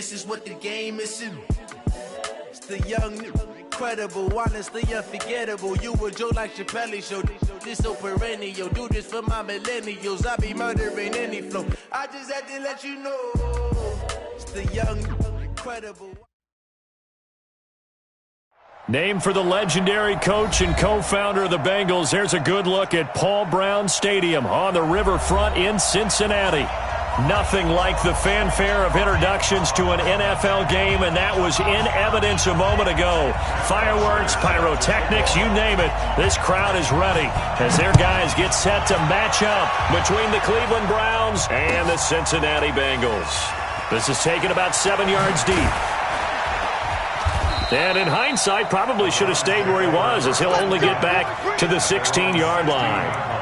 this is what the game is. It's the young, incredible, honestly unforgettable. You a joke like Chappelle Show. This so perennial. Do this for my millennials. I be murdering any flow. I just had to let you know. It's the young, incredible. Named for the legendary coach and co-founder of the Bengals, there's a good look at Paul Brown Stadium on the riverfront in Cincinnati. Nothing like the fanfare of introductions to an NFL game, and that was in evidence a moment ago. Fireworks, pyrotechnics, you name it. This crowd is ready as their guys get set to match up between the Cleveland Browns and the Cincinnati Bengals. This is taken about 7 yards deep. And in hindsight, probably should have stayed where he was, as he'll only get back to the 16-yard line.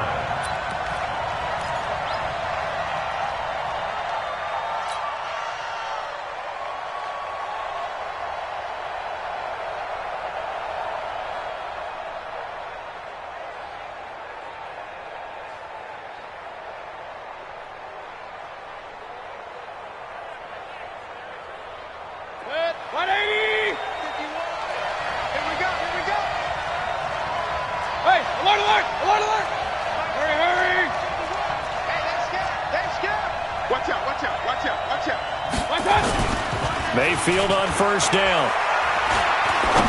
Mayfield on first down.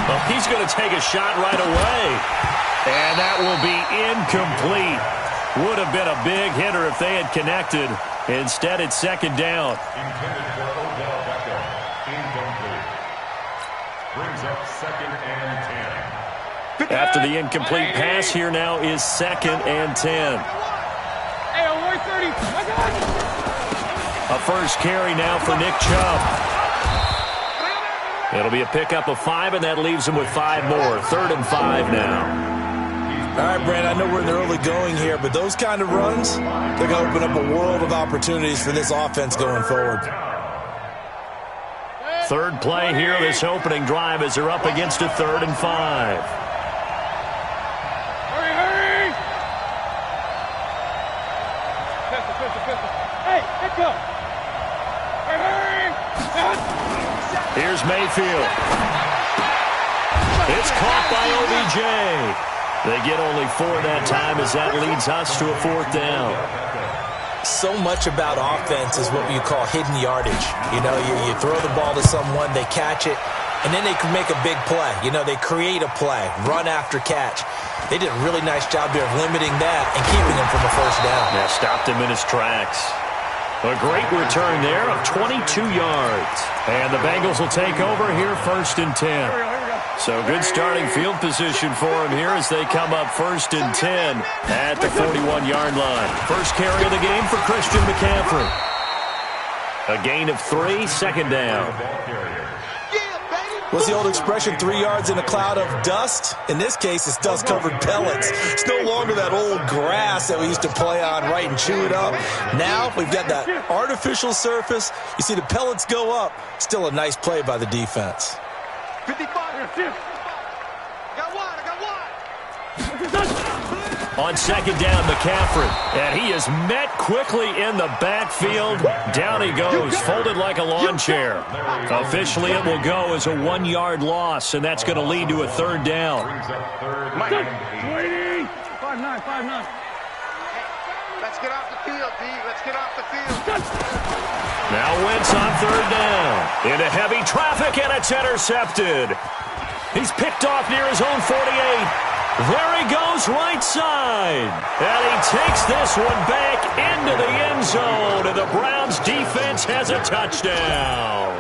Well, he's going to take a shot right away. And that will be incomplete. Would have been a big hitter if they had connected. Instead, it's second down. Intended for Odell Beckham. Incomplete. Brings up 2nd and 10. After the incomplete pass, here now is 2nd and 10. A first carry now for Nick Chubb. It'll be a pickup of 5, and that leaves him with 5 more. 3rd and 5 now. All right, Brand, I know we're in the early going here, but those kind of runs, they're going to open up a world of opportunities for this offense going forward. Third play here, this opening drive, as they're up against a 3rd and 5. Hurry! Hey, let's go! Hurry! Here's Mayfield. It's caught by OBJ. They get only 4 that time, as that leads us to a 4th down. So much about offense is what you call hidden yardage. You know, you throw the ball to someone, they catch it, and then they can make a big play. You know, they create a play, run after catch. They did a really nice job there of limiting that and keeping him from a first down. Yeah, stopped him in his tracks. A great return there of 22 yards. And the Bengals will take over here 1st and 10. So good starting field position for them here as they come up 1st and 10 at the 41-yard line. First carry of the game for Christian McCaffrey. A gain of 3, 2nd down. What's the old expression, 3 yards in a cloud of dust? In this case, it's dust-covered pellets. It's no longer that old grass that we used to play on, right, and chew it up. Now we've got that artificial surface. You see the pellets go up. Still a nice play by the defense. 55. On 2nd down, McCaffrey. And he is met quickly in the backfield. Down he goes, folded like a lawn chair. Officially, it will go as a 1-yard loss, and that's going to lead to a 3rd down. 5-9. Let's get off the field, D. Let's get off the field. Now Wentz on 3rd down. Into heavy traffic, and it's intercepted. He's picked off near his own 48. There he goes, right side. And he takes this one back into the end zone. And the Browns defense has a touchdown.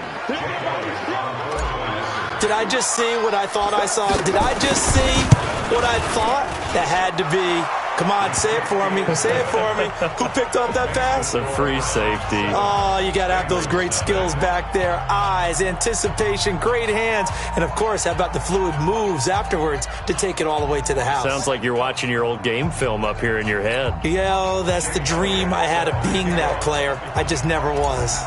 Did I just see what I thought I saw? Did I just see what I thought? That had to be. Come on, say it for me. Say it for me. Who picked up that pass? It's a free safety. Oh, you got to have those great skills back there. Eyes, anticipation, great hands. And, of course, how about the fluid moves afterwards to take it all the way to the house? Sounds like you're watching your old game film up here in your head. Yeah, oh, that's the dream I had of being that player. I just never was.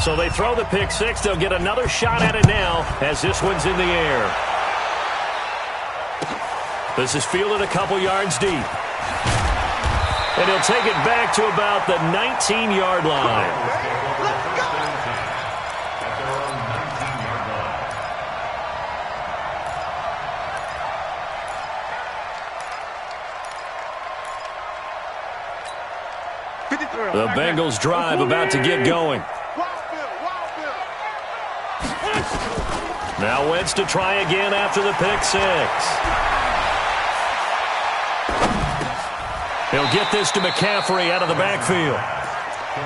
So they throw the pick 6. They'll get another shot at it now as this one's in the air. This is fielded a couple yards deep. And he'll take it back to about the 19-yard line. The Bengals drive about to get going. Now Wentz to try again after the pick six. He'll get this to McCaffrey out of the backfield.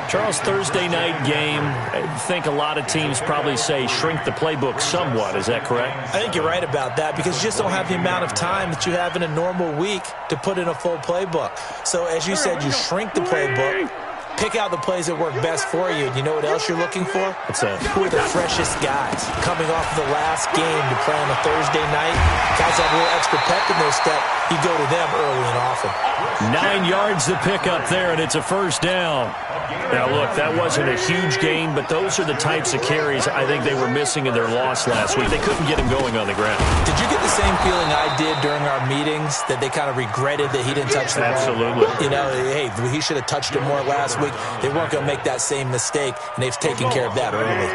Charles, Thursday night game, I think a lot of teams probably say shrink the playbook somewhat. Is that correct? I think you're right about that because you just don't have the amount of time that you have in a normal week to put in a full playbook. So as you said, you shrink the playbook, pick out the plays that work best for you. And you know what else you're looking for? What's that? Who are the freshest guys coming off the last game to play on a Thursday night? Guys have a little extra pep in their step. You go to them early and often. 9 yards to pick up there, and it's a first down. Now, look, that wasn't a huge gain, but those are the types of carries I think they were missing in their loss last week. They couldn't get him going on the ground. Did you get the same feeling I did during our meetings, that they kind of regretted that he didn't touch the ball? Absolutely. You know, hey, he should have touched it more last week. They weren't going to make that same mistake, and they've taken care of that early.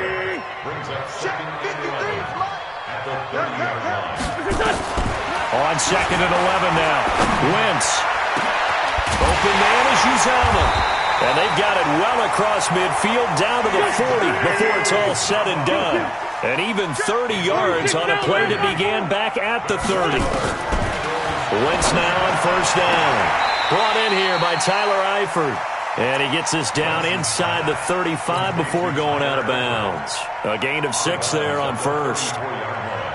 On second and 11 now. Wentz. Open man is Uzama. And they've got it well across midfield down to the 40 before it's all said and done. And even 30 yards on a play that began back at the 30. Wentz now on first down. Brought in here by Tyler Eifert. And he gets this down inside the 35 before going out of bounds. A gain of 6 there on first.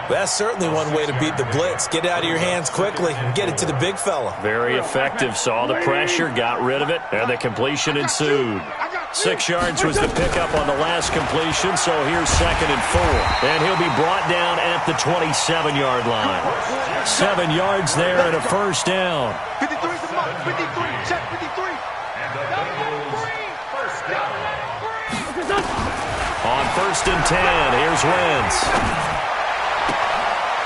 That's certainly one way to beat the blitz. Get it out of your hands quickly and get it to the big fella. Very effective. Saw the pressure, got rid of it, and the completion ensued. 6 yards was the pickup on the last completion, so here's second and 4. And he'll be brought down at the 27-yard line. 7 yards there and a first down. 53 is the mark. 53. Check 53. On first and 10, here's Wentz.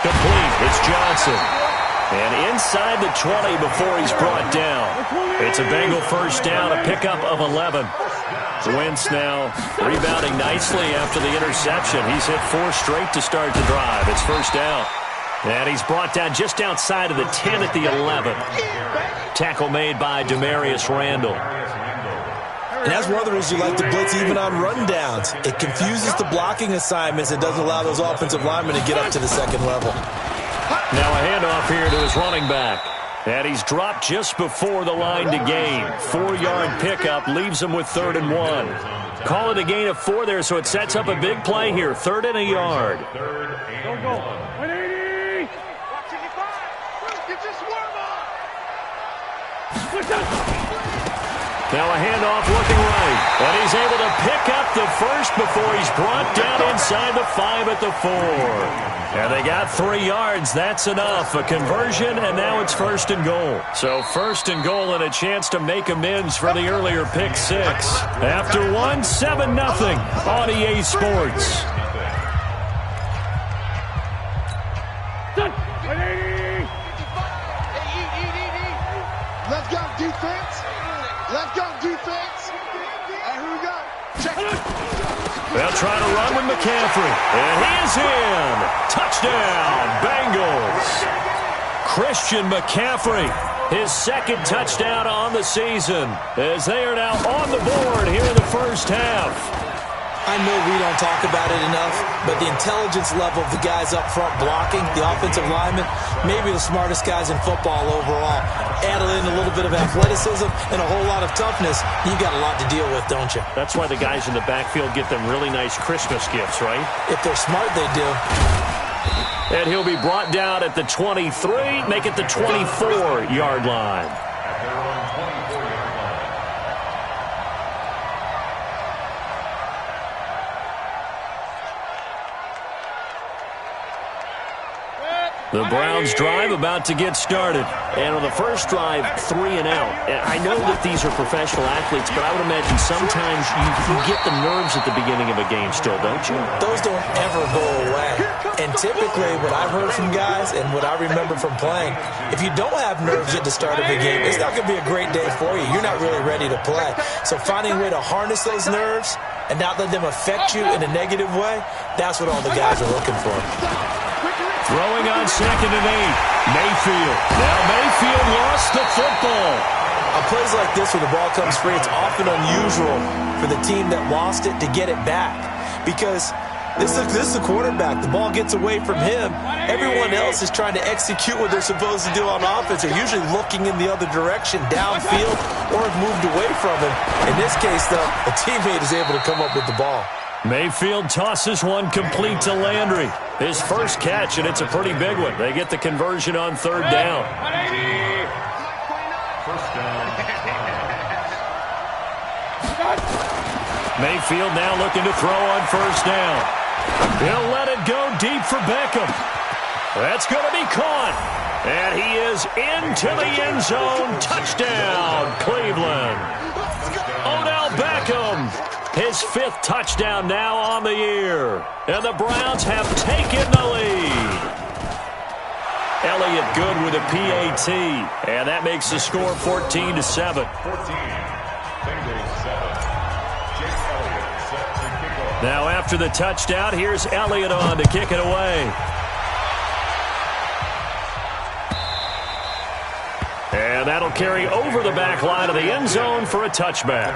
Complete. It's Johnson. And inside the 20 before he's brought down. It's a Bengal first down, a pickup of 11. Wentz now rebounding nicely after the interception. He's hit 4 straight to start the drive. It's first down. And he's brought down just outside of the 10 at the 11. Tackle made by Demarius Randall. And that's one of the reasons you like the blitz even on rundowns. It confuses the blocking assignments. It doesn't allow those offensive linemen to get up to the second level. Now a handoff here to his running back. And he's dropped just before the line to gain. 4-yard pickup leaves him with 3rd and 1. Call it a gain of 4 there, so it sets up a big play here. 3rd and a yard. Go. 180. 185. Get this worm on. Now a handoff looking right. And he's able to pick up the first before he's brought down inside the 5 at the 4. And they got 3 yards. That's enough. A conversion, and now it's 1st and goal. So 1st and goal and a chance to make amends for the earlier pick 6. After 1, 7-0 on EA Sports. Let's go, defense. Let's go, defense. And who we got? Check it. They'll try to run with McCaffrey. And he is in. Touchdown, Bengals. Christian McCaffrey, his 2nd touchdown on the season, as they are now on the board here in the first half. I know we don't talk about it enough, but the intelligence level of the guys up front blocking, the offensive linemen, maybe the smartest guys in football overall. Add in a little bit of athleticism and a whole lot of toughness, you got a lot to deal with, don't you? That's why the guys in the backfield get them really nice Christmas gifts, right? If they're smart, they do. And he'll be brought down at the 23, make it the 24-yard line. The Browns drive about to get started. And on the first drive, 3 and out. And I know that these are professional athletes, but I would imagine sometimes you get the nerves at the beginning of a game still, don't you? Those don't ever go away. And typically what I've heard from guys and what I remember from playing, if you don't have nerves at the start of a game, it's not going to be a great day for you. You're not really ready to play. So finding a way to harness those nerves and not let them affect you in a negative way, that's what all the guys are looking for. Throwing on 2nd and 8. Mayfield. Now Mayfield lost the football. On plays like this, when the ball comes free, it's often unusual for the team that lost it to get it back. Because this is the quarterback. The ball gets away from him. Everyone else is trying to execute what they're supposed to do on offense. They're usually looking in the other direction, downfield, or have moved away from him. In this case, though, a teammate is able to come up with the ball. Mayfield tosses one complete to Landry. His first catch, and it's a pretty big one. They get the conversion on third down. First down. Mayfield now looking to throw on first down. He'll let it go deep for Beckham. That's going to be caught. And he is into the end zone. Touchdown, Cleveland. Odell Beckham, his 5th touchdown now on the year. And the Browns have taken the lead. Elliott good with a PAT. And that makes the score 14-7. 14. Bengals 7. Jake Elliott set to kick off. Now after the touchdown, here's Elliott on to kick it away. And that'll carry over the back line of the end zone for a touchback.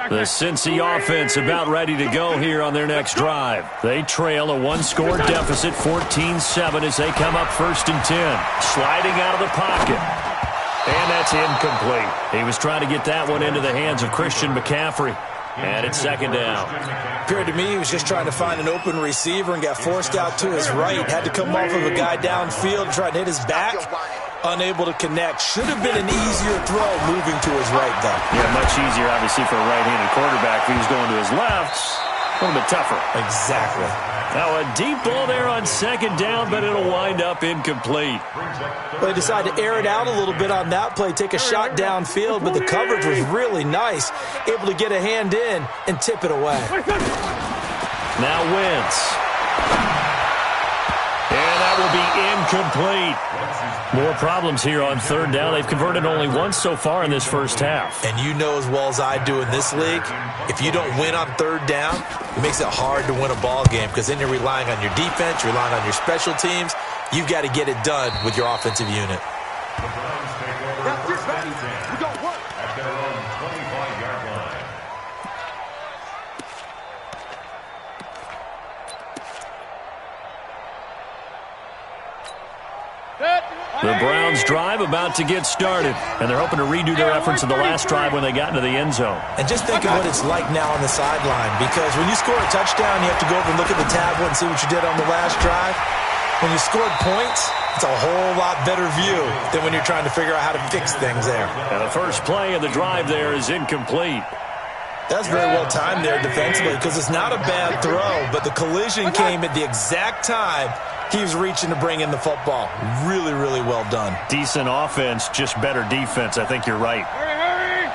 The Cincy offense about ready to go here on their next drive. They trail a 1-score deficit, 14-7, as they come up 1st and 10. Sliding out of the pocket. And that's incomplete. He was trying to get that one into the hands of Christian McCaffrey. And it's 2nd down. Appeared to me he was just trying to find an open receiver and got forced out to his right. Had to come off of a guy downfield and try to hit his back. Unable to connect. Should have been an easier throw moving to his right, though. Yeah, much easier, obviously, for a right-handed quarterback. If he was going to his left, a little bit tougher. Exactly. Now a deep ball there on 2nd down, but it'll wind up incomplete. Well, they decided to air it out a little bit on that play, take a shot downfield, but the coverage was really nice. Able to get a hand in and tip it away. Now Wentz. And that will be incomplete. More problems here on 3rd down. They've converted only once so far in this first half. And you know as well as I do in this league, if you don't win on 3rd down, it makes it hard to win a ball game because then you're relying on your defense, you're relying on your special teams. You've got to get it done with your offensive unit. The Browns take over 1st and 10 at their own 25-yard line. The Browns drive about to get started, and they're hoping to redo their efforts in the last drive when they got into the end zone. And just think of what it's like now on the sideline, because when you score a touchdown, you have to go over and look at the tablet and see what you did on the last drive. When you scored points, it's a whole lot better view than when you're trying to figure out how to fix things there. And the first play of the drive there is incomplete. That's very well timed there defensively because it's not a bad throw, but the collision came at the exact time he was reaching to bring in the football. Really, really well done. Decent offense, just better defense. I think you're right. Hurry!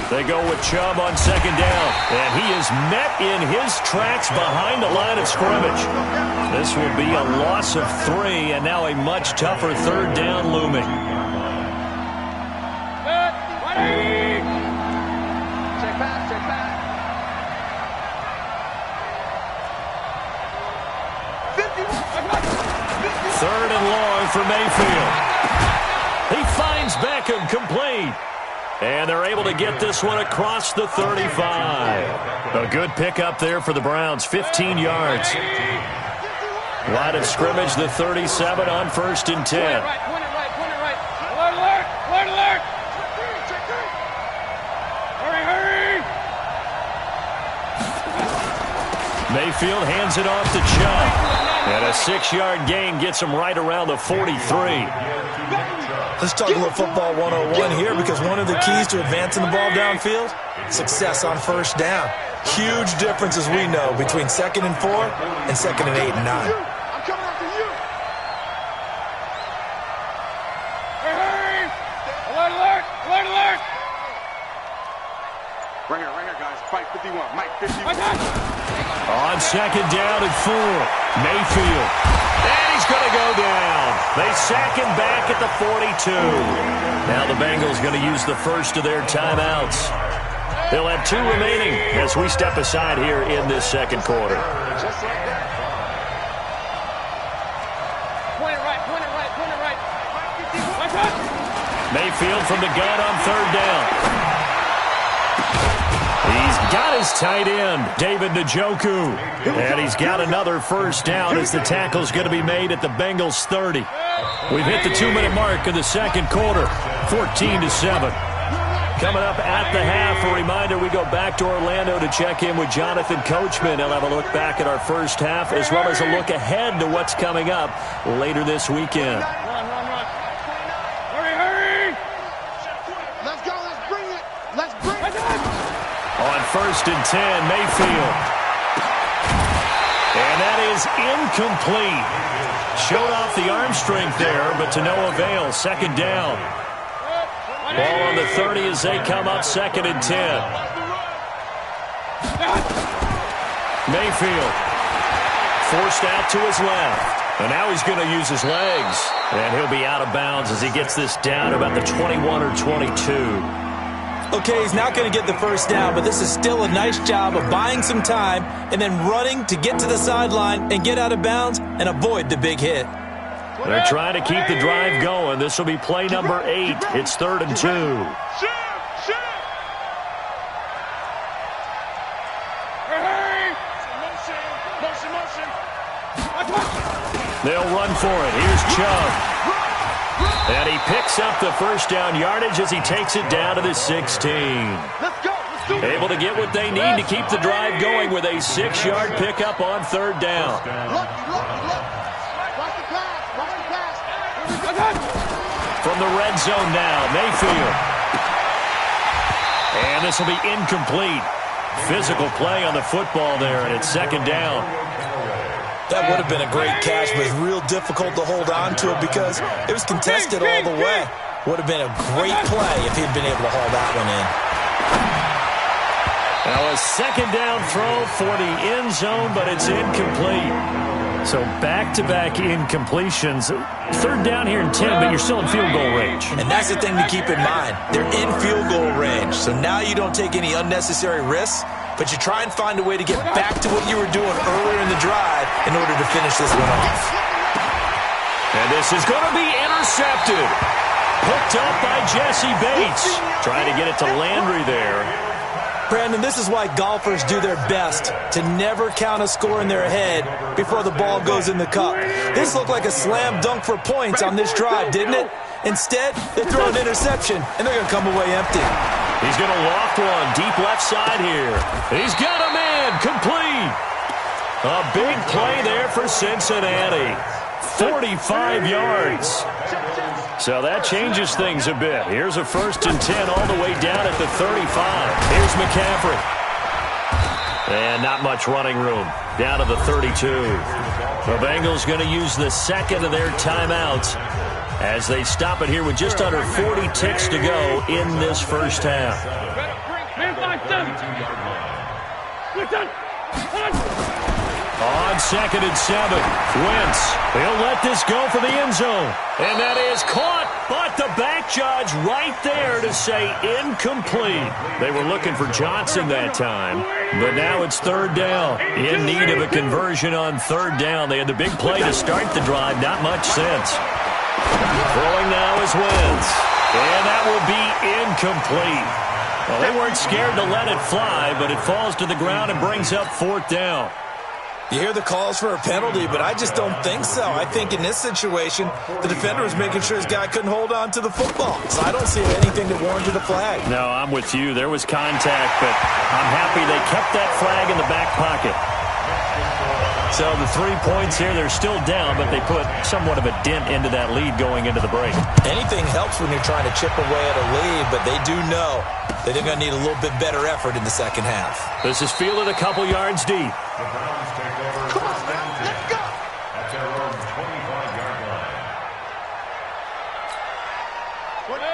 They go with Chubb on 2nd down, and he is met in his tracks behind the line of scrimmage. This will be a loss of 3, and now a much tougher 3rd down looming. Check back, check back. 3rd and long for Mayfield. He finds Beckham complete. And they're able to get this one across the 35. A good pickup there for the Browns, 15 yards. Line of scrimmage, the 37 on 1st and 10. Point it right. Alert, alert. Hurry. Mayfield hands it off to Chubb. And a 6-yard gain gets him right around the 43. Let's talk a little football 101 here because one of the keys to advancing the ball downfield, success on 1st down. Huge difference, as we know, between 2nd and 4 and 2nd and 8 and 9. I'm coming after you. Hurry! Alert! Right here, guys. Fight 51. Mike 51. On second down and 4, Mayfield. And he's going to go down. They sack him back at the 42. Now the Bengals going to use the first of their timeouts. They'll have 2 remaining as we step aside here in this second quarter. Just like that. Point it right. Mayfield from the gun on third down. He's got his tight end, David Njoku. And he's got another first down as the tackle's going to be made at the Bengals 30. We've hit the 2-minute mark in the second quarter, 14-7. Coming up at the half, a reminder, we go back to Orlando to check in with Jonathan Coachman. He'll have a look back at our first half as well as a look ahead to what's coming up later this weekend. Run. Hurry. Let's go. Let's bring it. On first and 10, Mayfield. And that is incomplete. Showed off the arm strength there, but to no avail. Second down. Ball on the 30 as they come up second and 10. Mayfield forced out to his left. And now he's going to use his legs. And he'll be out of bounds as he gets this down about the 21 or 22. Okay, he's not going to get the first down, but this is still a nice job of buying some time and then running to get to the sideline and get out of bounds and avoid the big hit. They're trying to keep the drive going. This will be play number 8. It's 3rd and 2. They'll run for it. Here's Chubb. And he picks up the first down yardage as he takes it down to the 16. Able to get what they need to keep the drive going with a 6-yard pickup on third down. From the red zone now, Mayfield. And this will be incomplete. Physical play on the football there, and it's second down. That would have been a great catch, but it's real difficult to hold on to it because it was contested all the way. Would have been a great play if he'd been able to haul that one in. Now a second down throw for the end zone, but it's incomplete. So back-to-back incompletions. Third down here in 10, but you're still in field goal range. And that's the thing to keep in mind. They're in field goal range, so now you don't take any unnecessary risks, but you try and find a way to get back to what you were doing earlier in the drive in order to finish this one off. And this is going to be intercepted. Hooked up by Jesse Bates. Trying to get it to Landry there. Brandon, this is why golfers do their best to never count a score in their head before the ball goes in the cup. This looked like a slam dunk for points on this drive, didn't it? Instead, they throw an interception, and they're going to come away empty. He's going to loft one deep left side here. He's got a man complete. A big play there for Cincinnati. 45 yards. So that changes things a bit. Here's a 1st and 10 all the way down at the 35. Here's McCaffrey. And not much running room. Down to the 32. The Bengals going to use the second of their timeouts as they stop it here with just under 40 ticks to go in this first half. On 2nd and 7, Wentz. He'll let this go for the end zone. And that is caught, but the back judge right there to say incomplete. They were looking for Johnson that time, but now it's third down. In need of a conversion on third down. They had the big play to start the drive, not much sense. Throwing now is Wentz. And that will be incomplete. Well, they weren't scared to let it fly, but it falls to the ground and brings up 4th down. You hear the calls for a penalty, but I just don't think so. I think in this situation, the defender was making sure his guy couldn't hold on to the football. So I don't see anything that warranted a flag. No, I'm with you. There was contact, but I'm happy they kept that flag in the back pocket. So the 3 points here, they're still down, but they put somewhat of a dent into that lead going into the break. Anything helps when you're trying to chip away at a lead, but they do know that they're going to need a little bit better effort in the second half. This is fielded a couple yards deep. Come on, man, let's go. At their own 25-yard line.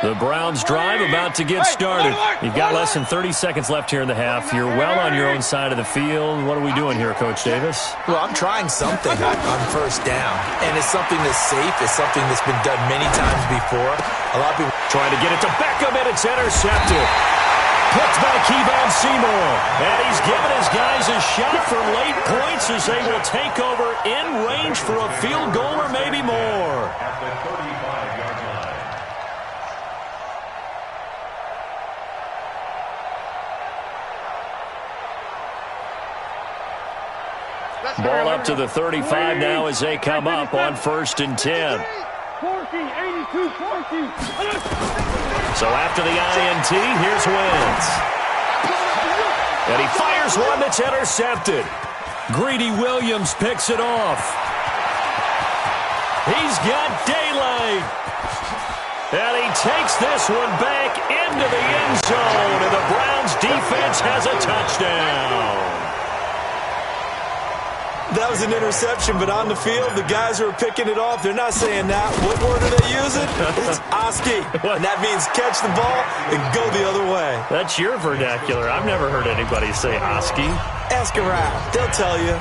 The Browns drive about to get started. You've got less than 30 seconds left here in the half. You're well on your own side of the field. What are we doing here, Coach Davis? Well, I'm trying something on first down, and it's something that's safe. It's something that's been done many times before. A lot of people trying to get it to Beckham, and it's intercepted. Picked by Kevon Seymour. And he's given his guys a shot for late points as they will take over in range for a field goal or maybe more. At the 35-yard line. Ball up to the 35 now as they come up on 1st and 10. 40, 82, 40. So after the INT, here's Wentz. And he fires one that's intercepted. Greedy Williams picks it off. He's got daylight. And he takes this one back into the end zone. And the Browns defense has a touchdown. That was an interception, but on the field, the guys who are picking it off, they're not saying that. What word are they using? It's Oski. And that means catch the ball and go the other way. That's your vernacular. I've never heard anybody say Oski. Ask around. They'll tell you.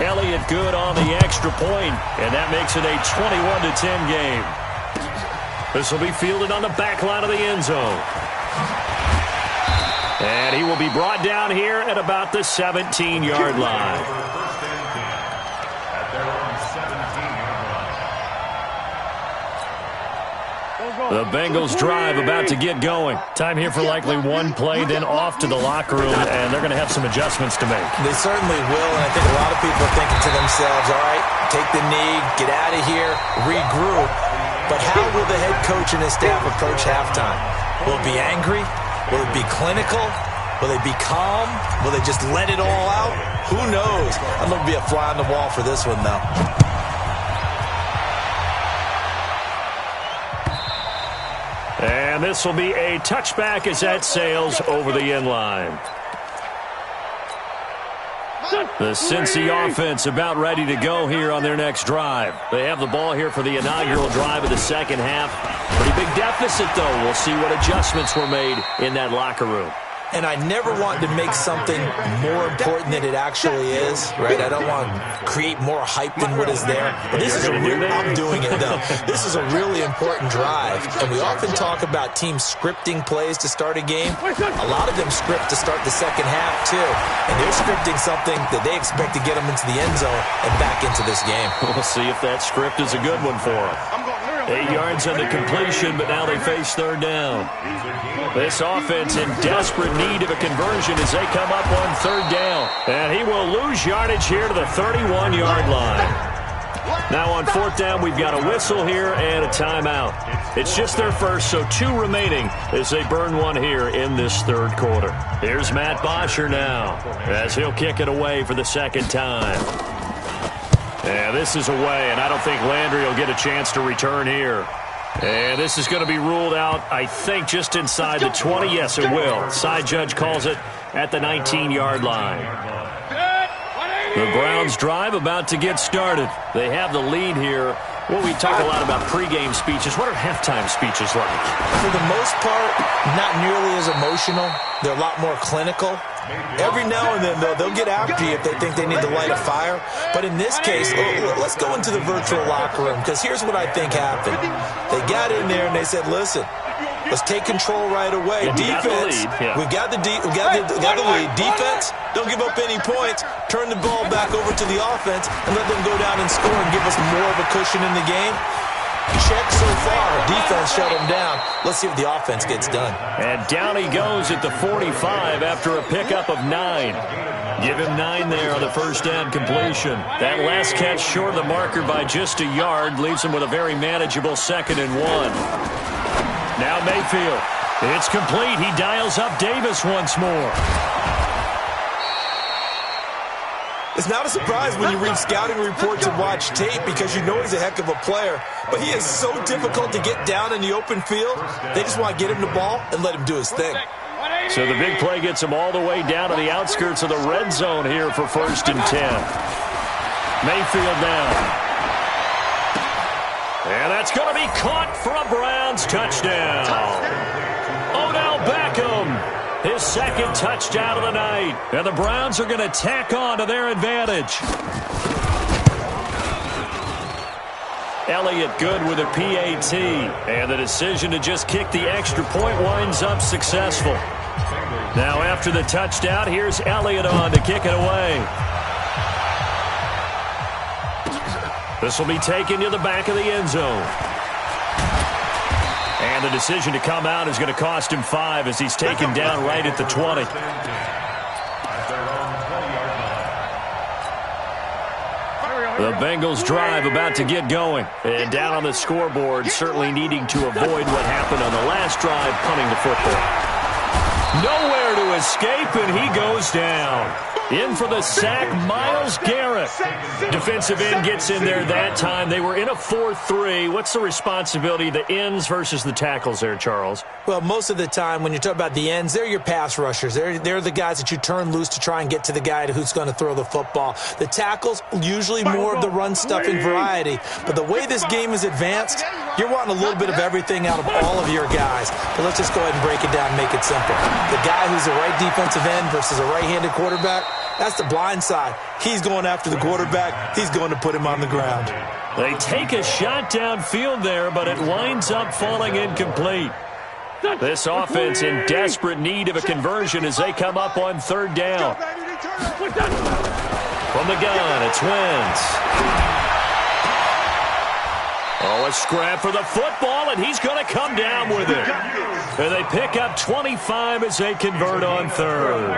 Elliott good on the extra point, and that makes it a 21-10 game. This will be fielded on the back line of the end zone. And he will be brought down here at about the 17-yard line. The Bengals drive about to get going. Time here for likely one play, then off to the locker room, and they're going to have some adjustments to make. They certainly will, and I think a lot of people are thinking to themselves, all right, take the knee, get out of here, regroup. But how will the head coach and his staff approach halftime? Will it be angry? Will it be clinical? Will they be calm? Will they just let it all out? Who knows? I'm going to be a fly on the wall for this one, though. And this will be a touchback as that sails over the end line. The Cincy offense about ready to go here on their next drive. They have the ball here for the inaugural drive of the second half. Pretty big deficit, though. We'll see what adjustments were made in that locker room. And I never want to make something more important than it actually is, right? I don't want to create more hype than what is there. But this is I'm doing it, though. This is a really important drive. And we often talk about teams scripting plays to start a game. A lot of them script to start the second half, too. And they're scripting something that they expect to get them into the end zone and back into this game. We'll see if that script is a good one for them. 8 yards on the completion, but now they face third down. This offense in desperate need of a conversion as they come up on third down. And he will lose yardage here to the 31-yard line. Now on fourth down, we've got a whistle here and a timeout. It's just their first, so 2 remaining as they burn one here in this third quarter. Here's Matt Bosher now as he'll kick it away for the second time. And this is away, and I don't think Landry will get a chance to return here. And this is going to be ruled out, I think, just inside the 20. Yes, it will. Side judge calls it at the 19-yard line. The Browns drive about to get started. They have the lead here. Well, we talk a lot about pregame speeches. What are halftime speeches like? For the most part, not nearly as emotional. They're a lot more clinical. Every now and then, though, they'll get after you if they think they need to light a fire. But in this case, let's go into the virtual locker room, because here's what I think happened. They got in there and they said, listen, let's take control right away. Defense, we got the lead. Defense, don't give up any points. Turn the ball back over to the offense and let them go down and score and give us more of a cushion in the game. Check so far. Defense shut him down. Let's see what the offense gets done. And down he goes at the 45 after a pickup of 9. Give him 9 there on the first down completion. That last catch short of the marker by just a yard leaves him with a very manageable 2nd and 1. Now Mayfield. It's complete. He dials up Davis once more. It's not a surprise when you read scouting reports and watch tape, because you know he's a heck of a player. But he is so difficult to get down in the open field. They just want to get him the ball and let him do his thing. So the big play gets him all the way down to the outskirts of the red zone here for 1st and 10. Mayfield down. And that's going to be caught for a Browns touchdown. Odell Beckham, his second touchdown of the night. And the Browns are going to tack on to their advantage. Elliott good with a PAT. And the decision to just kick the extra point winds up successful. Now after the touchdown, here's Elliott on to kick it away. This will be taken to the back of the end zone. And the decision to come out is going to cost him 5 as he's taken down right at the 20. The Bengals drive about to get going. And down on the scoreboard, certainly needing to avoid what happened on the last drive, punting the football. Nowhere to escape, and he goes down. In for the sack, Myles Garrett. Defensive end gets in there that time. They were in a 4-3. What's the responsibility of the ends versus the tackles there, Charles? Well, most of the time when you talk about the ends, they're your pass rushers. They're the guys that you turn loose to try and get to the guy who's going to throw the football. The tackles, usually more of the run-stuffing variety. But the way this game is advanced, you're wanting a little bit of everything out of all of your guys. But let's just go ahead and break it down and make it simple. The guy who's the right defensive end versus a right-handed quarterback, that's the blind side. He's going after the quarterback. He's going to put him on the ground. They take a shot downfield there, but it winds up falling incomplete. This offense in desperate need of a conversion as they come up on 3rd down. From the gun, it's Wentz. Oh, a scrap for the football, and he's going to come down with it. And they pick up 25 as they convert on 3rd.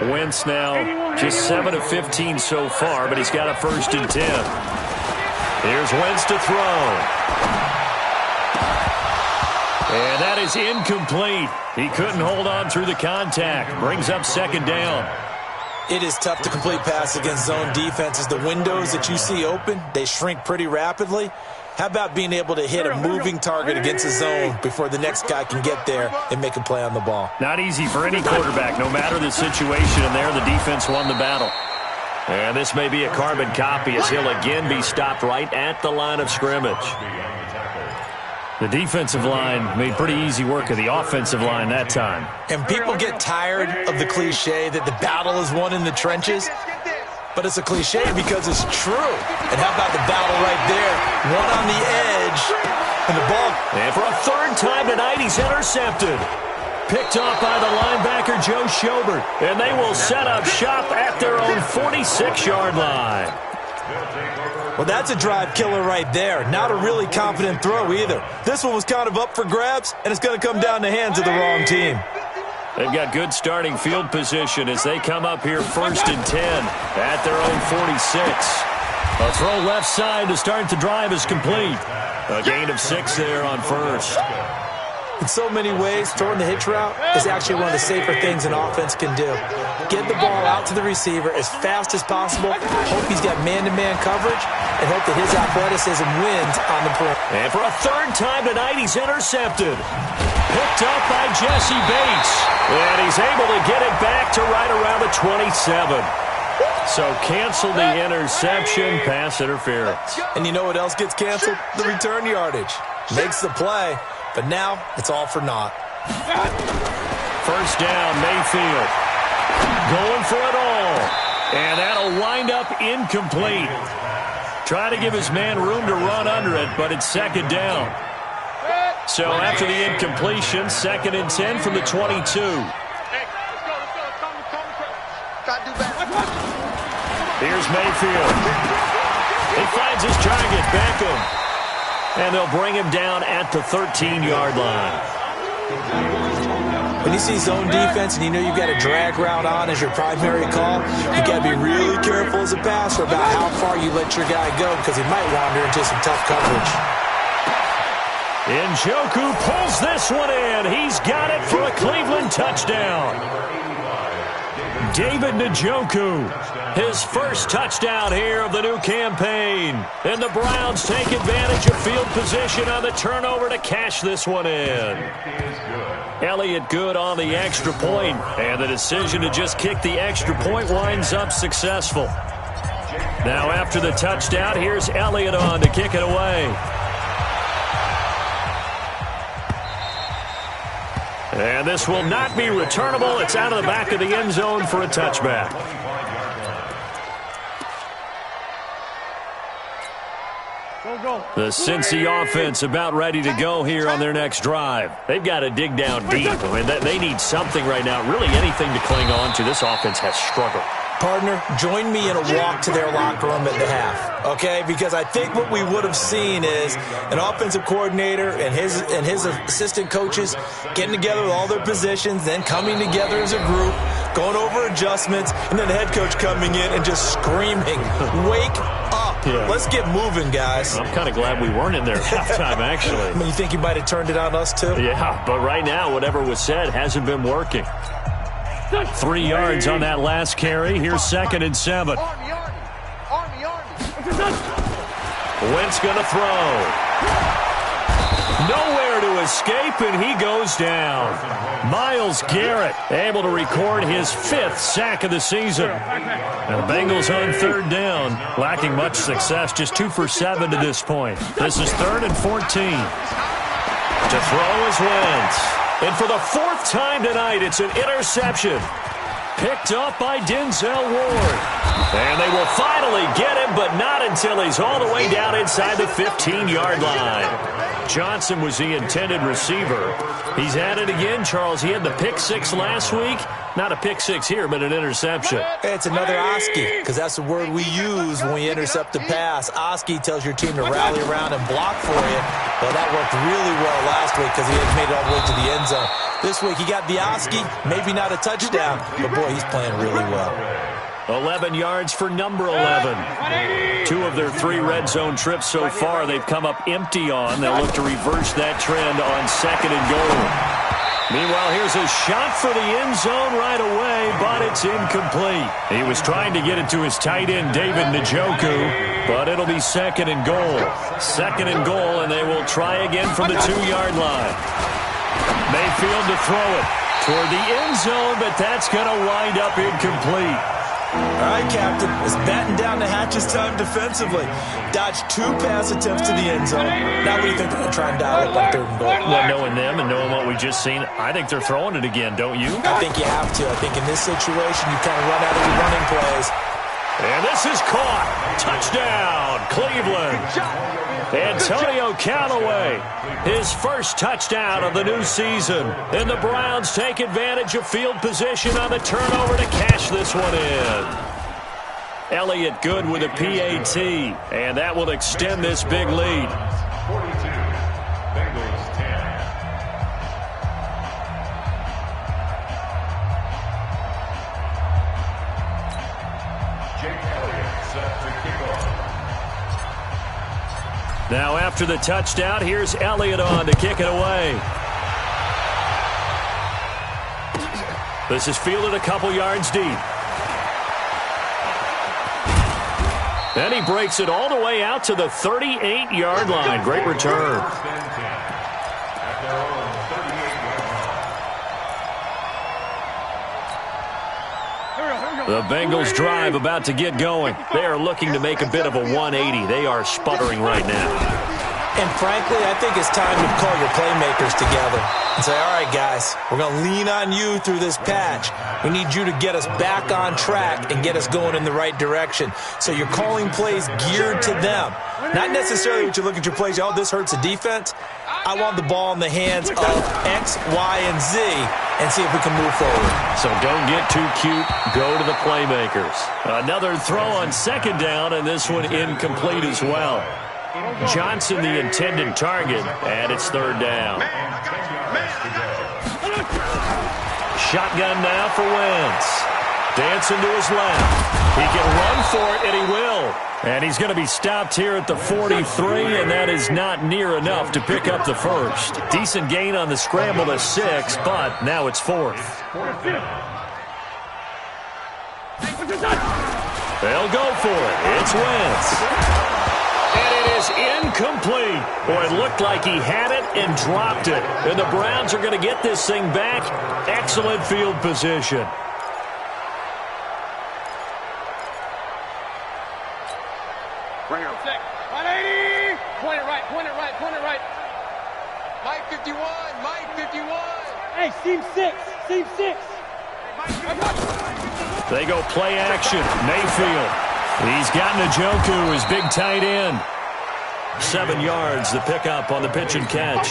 Wentz now just 7 of 15 so far, but he's got a 1st and 10. Here's Wentz to throw. And that is incomplete. He couldn't hold on through the contact. Brings up 2nd down. It is tough to complete pass against zone defenses. The windows that you see open, they shrink pretty rapidly. How about being able to hit a moving target against a zone before the next guy can get there and make a play on the ball? Not easy for any quarterback, no matter the situation. And there, the defense won the battle. And this may be a carbon copy as he'll again be stopped right at the line of scrimmage. The defensive line made pretty easy work of the offensive line that time. And people get tired of the cliche that the battle is won in the trenches. But it's a cliche because it's true. And how about the battle right there? One on the edge. And the ball. And for a 3rd time tonight, he's intercepted. Picked off by the linebacker, Joe Schobert. And they will set up shop at their own 46-yard line. Well, that's a drive killer right there. Not a really confident throw either. This one was kind of up for grabs, and it's going to come down the hands of the wrong team. They've got good starting field position as they come up here 1st and 10 at their own 46. A throw left side to start the drive is complete. A gain of 6 there on 1st. In so many ways, throwing the hitch route is actually one of the safer things an offense can do. Get the ball out to the receiver as fast as possible, hope he's got man-to-man coverage, and hope that his athleticism wins on the point. And for a 3rd time tonight, he's intercepted. Picked up by Jesse Bates. And he's able to get it back to right around the 27. So cancel the interception, pass interference. And you know what else gets canceled? The return yardage. Makes the play, but now it's all for naught. 1st down, Mayfield. Going for it all. And that'll wind up incomplete. Try to give his man room to run under it, but it's 2nd down. So after the incompletion, 2nd and 10 from the 22. Here's Mayfield. He finds his target, Beckham. And they'll bring him down at the 13-yard line. When you see zone defense and you know you've got a drag route on as your primary call, you got to be really careful as a passer about how far you let your guy go because he might wander into some tough coverage. Njoku pulls this one in. He's got it for a Cleveland touchdown. David Njoku, his 1st touchdown here of the new campaign. And the Browns take advantage of field position on the turnover to cash this one in. Elliott good on the extra point, and the decision to just kick the extra point winds up successful. Now after the touchdown, here's Elliott on to kick it away. And this will not be returnable. It's out of the back of the end zone for a touchback. The Cincy offense about ready to go here on their next drive. They've got to dig down deep. I mean, they need something right now, really anything to cling on to. This offense has struggled. Partner, join me in a walk to their locker room at the half, okay? Because I think what we would have seen is an offensive coordinator and his assistant coaches getting together with all their positions, then coming together as a group, going over adjustments, and then the head coach coming in and just screaming, "Wake up. Yeah. Let's get moving, guys." I'm kind of glad we weren't in there at halftime, actually. I mean, you think you might have turned it on us, too? Yeah, but right now, whatever was said hasn't been working. 3 yards on that last carry. Here's 2nd and 7. Wentz going to throw. Nowhere to escape, and he goes down. Myles Garrett able to record his 5th sack of the season. And the Bengals on 3rd down, lacking much success, just 2 for 7 to this point. This is 3rd and 14. To throw is Wentz. And for the 4th time tonight, it's an interception. Picked up by Denzel Ward. And they will finally get him, but not until he's all the way down inside the 15-yard line. Johnson was the intended receiver. He's at it again, Charles. He had the pick 6 last week. Not a pick 6 here, but an interception. It's another Oski, because that's the word we use when we intercept the pass. Oski tells your team to rally around and block for you. Well, that worked really well last week because he had made it all the way to the end zone. This week he got the Oski, maybe not a touchdown, but boy, he's playing really well. 11 yards for number 11. 2 of their 3 red zone trips so far they've come up empty on. They'll look to reverse that trend on 2nd and goal. Meanwhile, here's a shot for the end zone right away, but it's incomplete. He was trying to get it to his tight end, David Njoku, but it'll be 2nd and goal. 2nd and goal, and they will try again from the 2-yard line. Mayfield to throw it toward the end zone, but that's going to wind up incomplete. All right, Captain, it's batten down the hatches time defensively. Dodged 2 pass attempts to the end zone. Now what do you think they're going to try and dial up on 3rd and goal? Well, knowing them and knowing what we just seen, I think they're throwing it again, don't you? I think you have to. I think in this situation, you kind of run out of your running plays. And this is caught. Touchdown, Cleveland. Antonio Callaway, his first touchdown of the new season. And the Browns take advantage of field position on the turnover to cash this one in. Elliott good with a PAT, and that will extend this big lead. 42, Bengals 10. Jake Elliott set to kick off. Now after the touchdown, here's Elliott on to kick it away. This is fielded a couple yards deep. Then he breaks it all the way out to the 38-yard line. Great return. The Bengals drive about to get going. They are looking to make a bit of a 180. They are sputtering right now. And frankly, I think it's time to call your playmakers together and say, all right, guys, we're going to lean on you through this patch. We need you to get us back on track and get us going in the right direction. So you're calling plays geared to them. Not necessarily what you look at your plays, oh, this hurts the defense. I want the ball in the hands of X, Y, and Z and see if we can move forward. So don't get too cute. Go to the playmakers. Another throw on 2nd down, and this one incomplete as well. Johnson the intended target, and it's 3rd down. Shotgun now for Wentz. Dancing to his left. He can run for it, and he will. And he's going to be stopped here at the 43, and that is not near enough to pick up the first. Decent gain on the scramble to 6, but now it's 4th. They'll go for it. It's Wentz. And it is incomplete. Boy, it looked like he had it and dropped it. And the Browns are going to get this thing back. Excellent field position. 51. Mike, 51. Hey, seam 6. Seam 6. They go play action. Mayfield. He's got Njoku, his big tight end. 7 yards, the pickup on the pitch and catch.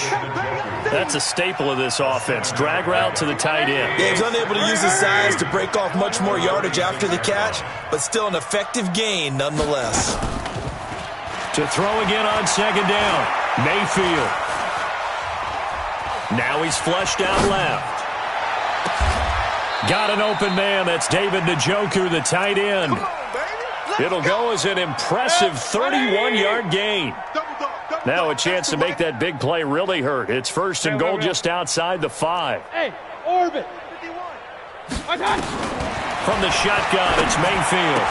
That's a staple of this offense. Drag route to the tight end. Yeah, he's unable to use his size to break off much more yardage after the catch, but still an effective gain nonetheless. To throw again on second down. Mayfield. Now he's flushed out left. Got an open man. That's David Njoku, the tight end. It'll go as an impressive 31-yard gain. Now a chance to make that big play really hurt. It's first and goal just outside the 5. Hey, orbit. From the shotgun, it's Mayfield.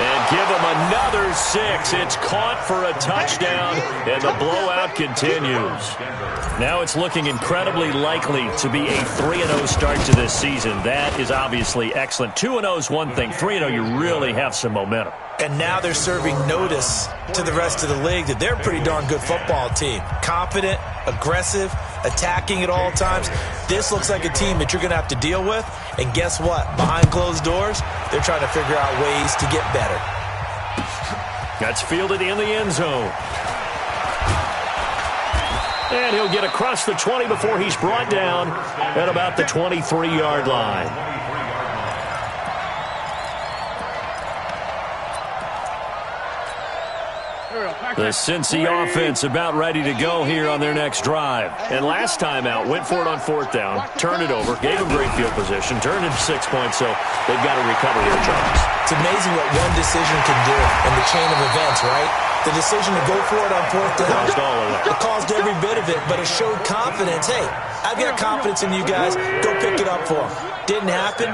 And give him another 6. It's caught for a touchdown, and the blowout continues. Now it's looking incredibly likely to be a 3-0 start to this season. That is obviously excellent. 2-0 is one thing. 3-0, you really have some momentum. And now they're serving notice to the rest of the league that they're a pretty darn good football team. Confident, aggressive, attacking at all times. This looks like a team that you're going to have to deal with. And guess what? Behind closed doors, they're trying to figure out ways to get better. That's fielded in the end zone. And he'll get across the 20 before he's brought down at about the 23-yard line. The Cincy offense about ready to go here on their next drive. And last time out, went for it on 4th down, turned it over, gave them great field position, turned into 6 points, so they've got to recover here, Charles. It's amazing what one decision can do in the chain of events, right? The decision to go for it on 4th down, Caused all of that. it caused every bit of it, but it showed confidence. Hey, I've got confidence in you guys. Go pick it up for them. Didn't happen.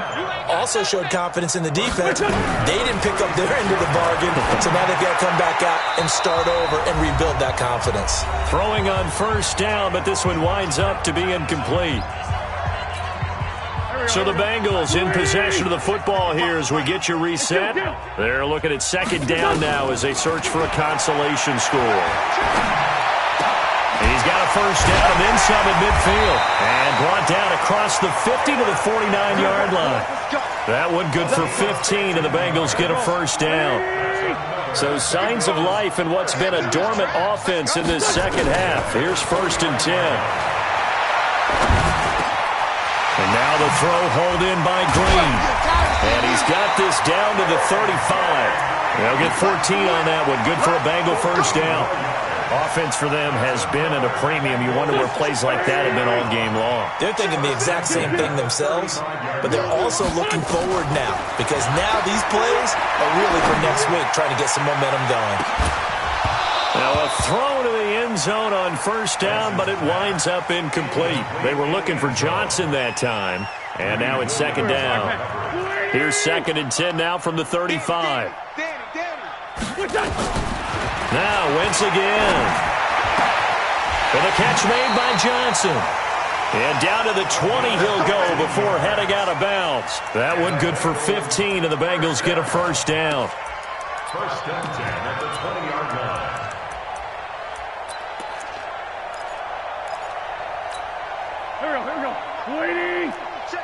Also showed confidence in the defense. They didn't pick up their end of the bargain, so now they've got to come back out and start over and rebuild that confidence. Throwing on 1st down, but this one winds up to be incomplete. So the Bengals in possession of the football here as we get you reset. They're looking at 2nd down now as they search for a consolation score. He's got a 1st down and then some at midfield. And brought down across the 50 to the 49-yard line. That one good for 15, and the Bengals get a 1st down. So signs of life in what's been a dormant offense in this second half. Here's 1st and 10. And now the throw hauled in by Green. And he's got this down to the 35. They'll get 14 on that one. Good for a Bengal 1st down. Offense for them has been at a premium. You wonder where plays like that have been all game long. They're thinking the exact same thing themselves, but they're also looking forward now because now these plays are really for next week, trying to get some momentum going. Now a throw to the end zone on 1st down, but it winds up incomplete. They were looking for Johnson that time, and now it's 2nd down. Here's 2nd and 10 now from the 35. Now Wentz again. And the catch made by Johnson. And down to the 20 he'll go before heading out of bounds. That one good for 15, and the Bengals get a 1st down. 1st and 10 at the 20-yard line. Here we go. Waiting. Check.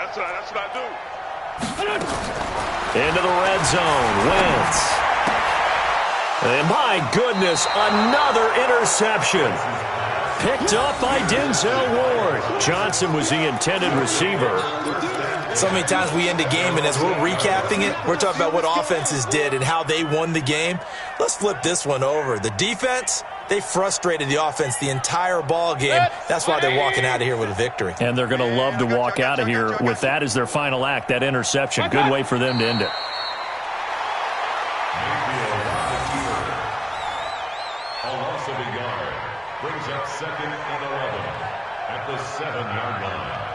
That's what I do. Into the red zone. Wentz. And my goodness, another interception. Picked up by Denzel Ward. Johnson was the intended receiver. So many times we end a game, and as we're recapping it, we're talking about what offenses did and how they won the game. Let's flip this one over. The defense, they frustrated the offense the entire ball game. That's why they're walking out of here with a victory. And they're going to love to walk out of here with that as their final act, that interception. Good way for them to end it. Brings up 2nd and 11 at the 7-yard line.